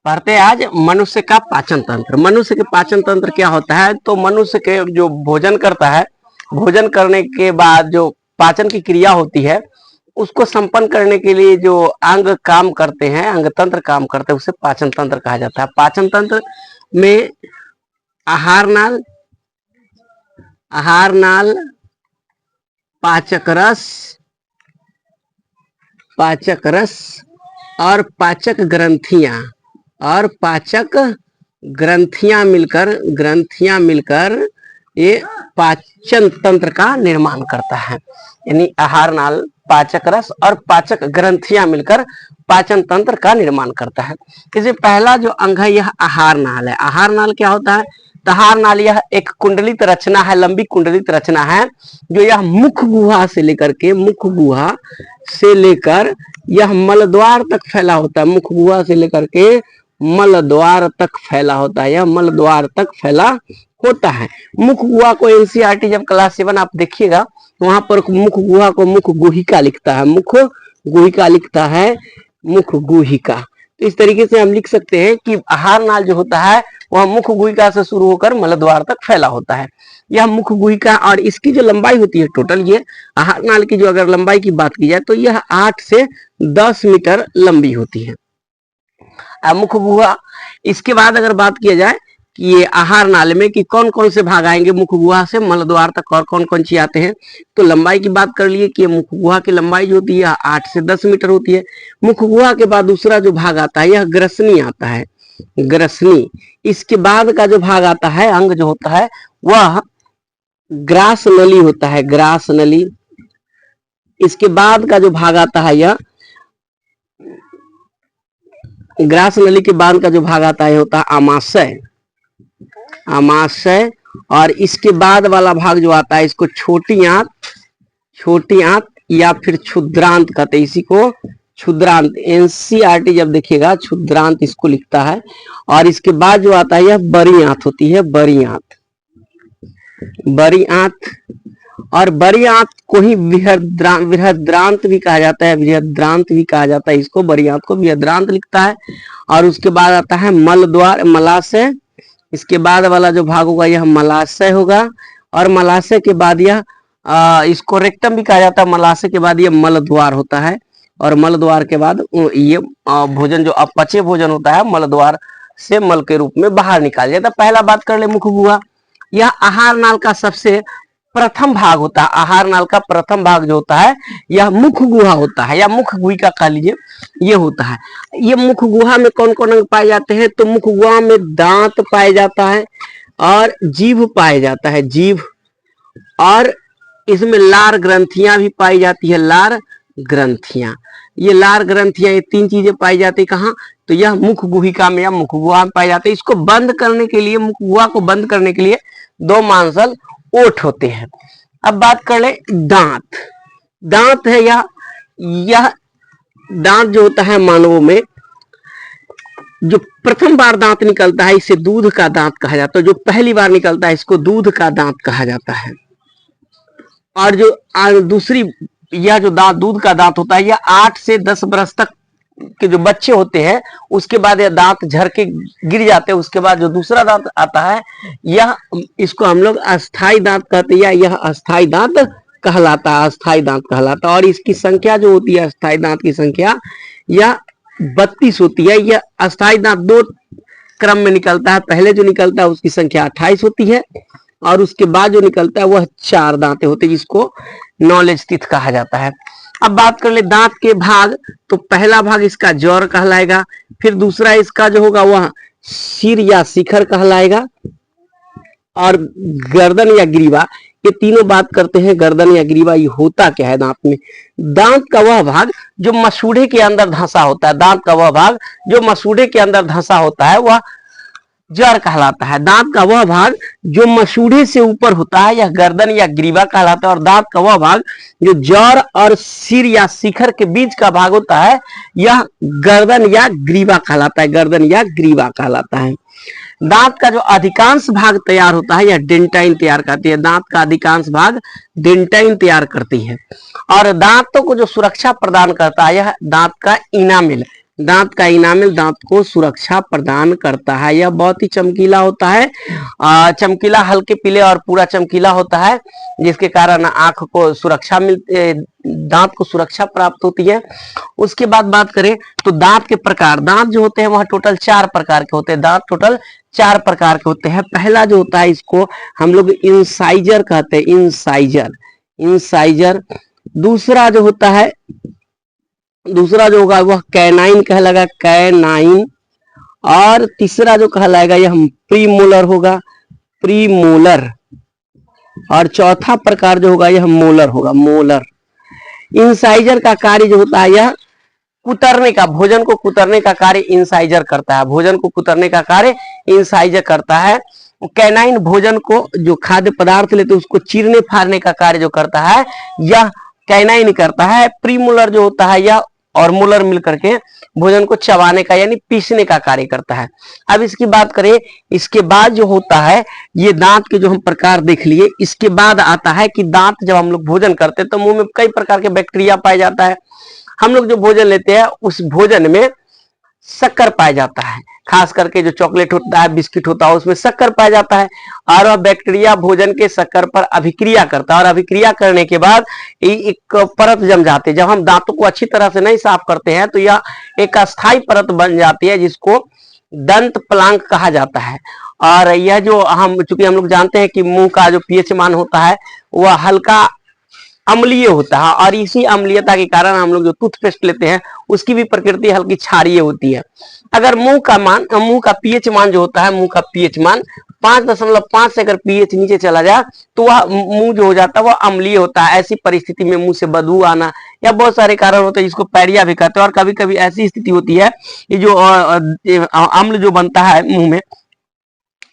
पढ़ते हैं आज मनुष्य का पाचन तंत्र। मनुष्य के पाचन तंत्र क्या होता है? तो मनुष्य के जो भोजन करता है, भोजन करने के बाद जो पाचन की क्रिया होती है उसको संपन्न करने के लिए जो अंग काम करते हैं, अंग तंत्र काम करते हैं, उसे पाचन तंत्र कहा जाता है। पाचन तंत्र में आहार नाल, पाचक रस, और पाचक ग्रंथियां मिलकर ये पाचन तंत्र का निर्माण करता है। यानी आहार नाल, पाचक रस और पाचक ग्रंथियां मिलकर पाचन तंत्र का निर्माण करता है। इसे पहला जो अंग है यह आहार नाल है। आहार नाल क्या होता है? आहार नाल यह एक कुंडलित रचना है, लंबी कुंडलित रचना है, जो यह मुख गुहा से लेकर यह मलद्वार तक फैला होता है। मुख गुहा से लेकर के मलद्वार तक फैला होता है, यह मलद्वार तक फैला होता है। मुख गुहा को एनसीईआरटी जब क्लास 7 आप देखिएगा वहां पर मुख गुहा को मुख गुहिका लिखता है, मुख गुहिका। तो इस तरीके से हम लिख सकते हैं कि आहार नाल जो होता है वह मुख गुहिका से शुरू होकर मलद्वार तक फैला होता है। यह मुख गुहिका, और इसकी जो लंबाई होती है टोटल, ये आहार नाल की जो अगर लंबाई की बात की जाए तो यह 8 से 10 मीटर लंबी होती है मुख गुहा। इसके बाद अगर बात किया जाए कि ये आहार नाले में कि कौन कौन से भाग आएंगे मुख गुहा से मलद्वार तक और कौन कौन चीज आते हैं, तो लंबाई की बात कर लिए कि मुख गुहा की लंबाई जो होती है 8 से 10 मीटर होती है। मुख गुहा के बाद दूसरा जो भाग आता है यह ग्रसनी आता है, ग्रसनी। इसके बाद का जो भाग आता है, अंग जो होता है, वह ग्रास नली होता है, ग्रास नली। इसके बाद का जो भाग आता है यह ग्रास नली के बाद का जो भाग आता है होता है आमाशय, और इसके बाद वाला भाग जो आता है इसको छोटी आंत या फिर क्षुद्रांत कहते हैं। इसी को क्षुद्रांत, एनसीईआरटी जब देखिएगा क्षुद्रांत इसको लिखता है। और इसके बाद जो आता है यह बड़ी आंत होती है, बड़ी आंत। और बड़ी आंत को ही बृहद्रांत भी कहा जाता है, इसको बड़ी आंत को बृहद्रांत लिखता है। और उसके बाद आता है मलद्वार, मलाशय। इसके बाद वाला जो भाग होगा यह मलाशय होगा, और मलाशय के बाद यह इसको रेक्टम भी कहा जाता है। मलाशय के बाद यह मलद्वार होता है, और मलद्वार के बाद ये भोजन जो अपचे भोजन होता है मलद्वार से मल के रूप में बाहर निकाल जाता है। पहला बात कर ले मुख गुहा। यह आहार नाल का सबसे प्रथम भाग होता है। आहार नाल का प्रथम भाग जो होता है यह मुख गुहा होता है, या मुख गुहिका कह लीजिए, ये होता है। ये मुख गुहा में कौन कौन अंग पाए जाते हैं? तो मुख गुहा में दांत पाए जाता है और जीभ पाए जाता है, जीभ। और इसमें लार ग्रंथियां भी पाई जाती है, लार ग्रंथियां। ये लार ग्रंथियां, ये 3 चीजें पाई जाती है कहाँ? तो यह मुख गुहिका में या मुख गुहा में पाए जाते हैं। इसको बंद करने के लिए, मुख गुहा को बंद करने के लिए 2 मांसल ओठ होते हैं। अब बात कर ले दांत। दांत है यह दांत जो होता है मानवों में, जो प्रथम बार दांत निकलता है इसे दूध का दांत कहा जाता है। जो पहली बार निकलता है इसको दूध का दांत कहा जाता है। और जो दूसरी यह जो दांत, दूध का दांत होता है, यह 8 से 10 बरस तक के जो बच्चे होते हैं उसके बाद यह दांत झड़ के गिर जाते हैं। उसके बाद जो दूसरा दांत आता है यह, इसको हम लोग अस्थाई दांत कहते हैं, या यह अस्थाई दांत कहलाता है। और इसकी संख्या जो होती है, अस्थाई दांत की संख्या यह 32 होती है। यह अस्थाई दांत 2 क्रम में निकलता है। पहले जो निकलता है उसकी संख्या 28 होती है, और उसके बाद जो निकलता है वह 4 दांतें होते हैं, जिसको नॉलेज टीथ कहा जाता है। अब बात कर ले दांत के भाग। तो पहला भाग इसका जौर कहलाएगा, फिर दूसरा इसका जो होगा वह सिर या शिखर कहलाएगा, और गर्दन या ग्रीवा। ये तीनों बात करते हैं गर्दन या ग्रीवा ये होता क्या है दांत में। दांत का वह भाग जो मसूड़े के अंदर धंसा होता है, दांत का वह भाग जो मसूड़े के अंदर धंसा होता है वह जड़ कहलाता है। दांत का वह भाग जो मसूड़े से ऊपर होता है यह गर्दन या ग्रीवा कहलाता है। और दांत का वह भाग जो जड़ और सिर या शिखर के बीच का भाग होता है यह गर्दन या ग्रीवा कहलाता है, गर्दन या ग्रीवा कहलाता है। दांत का जो अधिकांश भाग तैयार होता है यह डेंटाइन तैयार करती है। दांत का अधिकांश भाग डेंटाइन तैयार करती है। और दांतों को जो सुरक्षा प्रदान करता है यह दांत का इनामेल, दांत का इनामिल दांत को सुरक्षा प्रदान करता है। यह बहुत ही चमकीला होता है, चमकीला, हल्के पीले और पूरा चमकीला होता है, जिसके कारण आंख को सुरक्षा मिलती, दांत को सुरक्षा प्राप्त होती है। उसके बाद बात करें तो दांत के प्रकार, दांत जो होते हैं वह टोटल 4 प्रकार के होते हैं। दांत टोटल 4 प्रकार के होते हैं। पहला जो होता है इसको हम लोग इंसाइजर कहते हैं, इंसाइजर, इंसाइजर। दूसरा जो होता है, दूसरा जो होगा वह कैनाइन कहलाएगा, कैनाइन। और तीसरा जो कहलाएगा यह प्रीमोलर होगा, प्रीमोलर। और चौथा प्रकार जो होगा यह मोलर होगा, मोलर। इंसाइजर का कार्य जो होता है यह कुतरने का, भोजन को कुतरने का कार्य इंसाइजर करता है, भोजन को कुतरने का कार्य इंसाइजर करता है। कैनाइन भोजन को, जो खाद्य पदार्थ लेते उसको चीरने फाड़ने का कार्य जो करता है यह कैनाइन करता है। प्रीमोलर जो होता है यह और मोलर मिलकर के भोजन को चबाने का यानी पीसने का कार्य करता है। अब इसकी बात करें, इसके बाद जो होता है, ये दांत के जो हम प्रकार देख लिए, इसके बाद आता है कि दांत जब हम लोग भोजन करते हैं तो मुंह में कई प्रकार के बैक्टीरिया पाया जाता है। हम लोग जो भोजन लेते हैं उस भोजन में शक्कर पाया जाता है, खास करके जो चॉकलेट होता है, बिस्किट होता है, उसमें शक्कर पाया जाता है और वह बैक्टीरिया भोजन के शक्कर पर अभिक्रिया करता है और अभिक्रिया करने के बाद एक परत जम जाती है। जब हम दांतों को अच्छी तरह से नहीं साफ करते हैं तो यह एक अस्थायी परत बन जाती है, जिसको दंत प्लांक कहा जाता है। और यह जो चूंकि हम लोग जानते हैं कि मुंह का जो पीएच मान होता है वह हल्का अम्लीय होता है और इसी अम्लीयता के कारण हम लोग जो टूथपेस्ट लेते हैं उसकी भी प्रकृति हल्की क्षारीय होती है। अगर मुंह का पीएच मान जो होता है, मुंह का पीएच मान 5.5 से अगर पीएच नीचे चला जाए तो वह मुंह जो हो जाता है वह अम्लीय होता है। ऐसी परिस्थिति में मुंह से बदबू आना या बहुत सारे कारण होते हैं, जिसको पैरिया भी कहते हैं। और कभी कभी ऐसी स्थिति होती है ये जो अम्ल जो बनता है मुंह में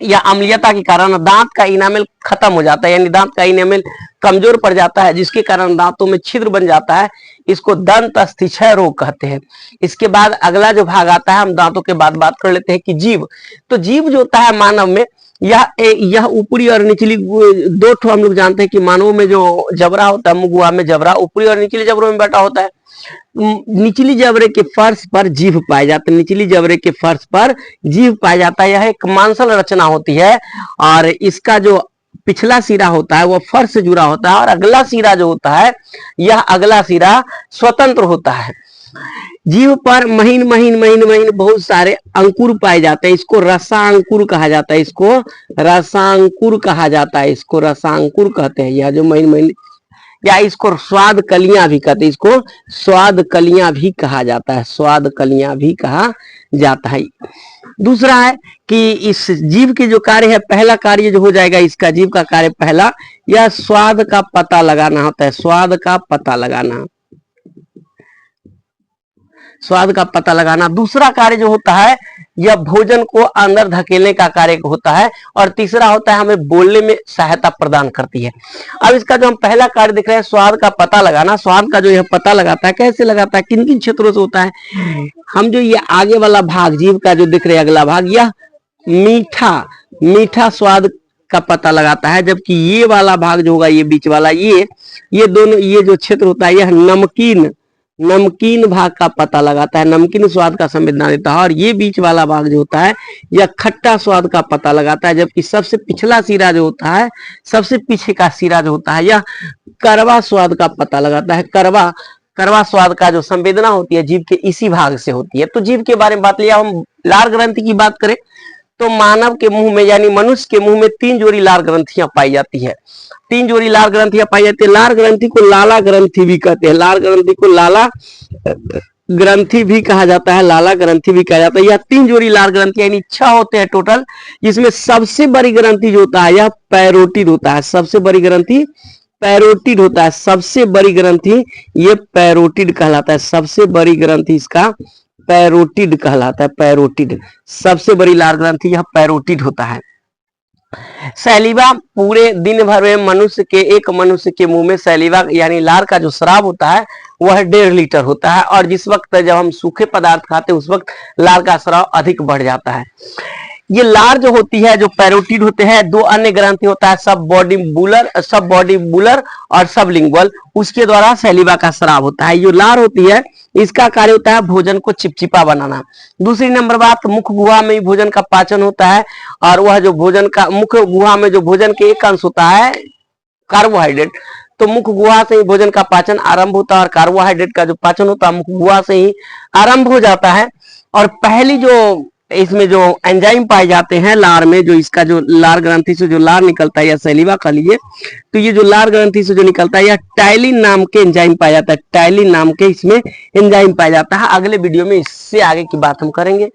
या अम्लीयता के कारण दांत का इनामेल खत्म हो जाता है, यानी दांत का इनामेल कमजोर पड़ जाता है, जिसके कारण दांतों में छिद्र बन जाता है। इसको दंत अस्थिक्षय रोग कहते हैं। इसके बाद अगला जो भाग आता है, हम दांतों के बाद बात कर लेते हैं कि जीभ। तो जीभ जो होता है मानव में, यह ऊपरी और निचली दो ठो हम लोग जानते हैं कि मानव में जो जबड़ा होता है, मुगुआ में जबड़ा ऊपरी और निचली जबड़ों में बैठा होता है। निचली जबड़े के फर्श पर जीभ पाया जाता है, निचली जबड़े के फर्श पर जीभ पाया जाता है। यह एक मांसल रचना होती है और इसका जो पिछला सिरा होता है वह फर्श से जुड़ा होता है और अगला सिरा जो होता है यह अगला सिरा स्वतंत्र होता है। जीभ पर महीन महीन महीन महीन बहुत सारे अंकुर पाए जाते हैं, इसको रसांकुर कहा जाता है, इसको रसांकुर कहा जाता है, इसको रसांकुर कहते हैं। यह जो महीन महीन, या इसको स्वाद कलियां भी कहते हैं, इसको स्वाद कलियां भी कहा जाता है, स्वाद कलियां भी कहा जाता है। दूसरा है कि इस जीव के जो कार्य है, पहला कार्य जो हो जाएगा इसका, जीव का कार्य पहला, यह स्वाद का पता लगाना होता है, स्वाद का पता लगाना, स्वाद का पता लगाना। दूसरा कार्य जो होता है यह भोजन को अंदर धकेलने का कार्य होता है। और तीसरा होता है हमें बोलने में सहायता प्रदान करती है। अब इसका जो हम पहला कार्य देख रहे हैं, स्वाद का पता लगाना, स्वाद का जो यह पता लगाता है, कैसे लगाता है, किन किन क्षेत्रों से होता है। हम जो ये आगे वाला भाग जीव का जो दिख रहे हैं, अगला भाग, यह मीठा स्वाद का पता लगाता है, जबकि ये वाला भाग जो होगा, ये बीच वाला, ये दोनों, ये जो क्षेत्र होता है यह नमकीन भाग का पता लगाता है, नमकीन स्वाद का संवेदना देता है। और ये बीच वाला भाग जो होता है यह खट्टा स्वाद का पता लगाता है, जबकि सबसे पिछला सिरा जो होता है, सबसे पीछे का सिरा जो होता है, यह कड़वा स्वाद का पता लगाता है। कड़वा स्वाद का जो संवेदना होती है जीभ के इसी भाग से होती है। तो जीभ के बारे में बात लिया। हम लार ग्रंथि की बात करें तो मानव के मुंह में यानी मनुष्य के मुंह में 3 जोड़ी लार ग्रंथियां पाई जाती है, 3 जोड़ी लार ग्रंथियां पाई जाती है। लार ग्रंथि को लाला ग्रंथि भी कहते हैं, लार ग्रंथि को लाला ग्रंथि भी कहा जाता है, लाला ग्रंथि भी कहा जाता है। यह 3 जोड़ी लार ग्रंथि यानी 6 होते हैं टोटल, जिसमें सबसे बड़ी ग्रंथि जो होता है यह पैरोटिड होता है, सबसे बड़ी ग्रंथि पैरोटिड होता है, सबसे बड़ी ग्रंथि ये पैरोटिड कहलाता है, सबसे बड़ी ग्रंथि इसका पैरोटिड कहलाता है, पैरोटिड, सबसे बड़ी लार ग्रंथि यह पैरोटिड होता है। सैलिवा, पूरे दिन भर में एक मनुष्य के मुंह में सैलिवा यानी लार का जो स्राव होता है वह 1.5 लीटर होता है। और जिस वक्त जब हम सूखे पदार्थ खाते हैं उस वक्त लार का स्राव अधिक बढ़ जाता है। ये लार जो होती है, जो पैरोटिड होते हैं, दो अन्य ग्रंथि होता है, सब बॉडी बुलर और सब लिंगुअल, उसके द्वारा सैलिवा का स्राव होता है। जो लार होती है इसका कार्य होता है भोजन को चिपचिपा बनाना। दूसरी नंबर बात, मुख गुहा में ही भोजन का पाचन होता है, और वह जो भोजन का मुख गुहा में जो भोजन के एक अंश होता है कार्बोहाइड्रेट, तो मुख गुहा से ही भोजन का पाचन आरंभ होता है, और कार्बोहाइड्रेट का जो पाचन होता है मुख गुहा से ही आरंभ हो जाता है। और पहली जो इसमें जो एंजाइम पाए जाते हैं लार में, जो इसका जो लार ग्रंथि से जो लार निकलता है या सैलिवा का लिए, तो ये जो लार ग्रंथि से जो निकलता है यह टाइलिन नाम के एंजाइम पाया जाता है, टाइलिन नाम के इसमें एंजाइम पाया जाता है। अगले वीडियो में इससे आगे की बात हम करेंगे।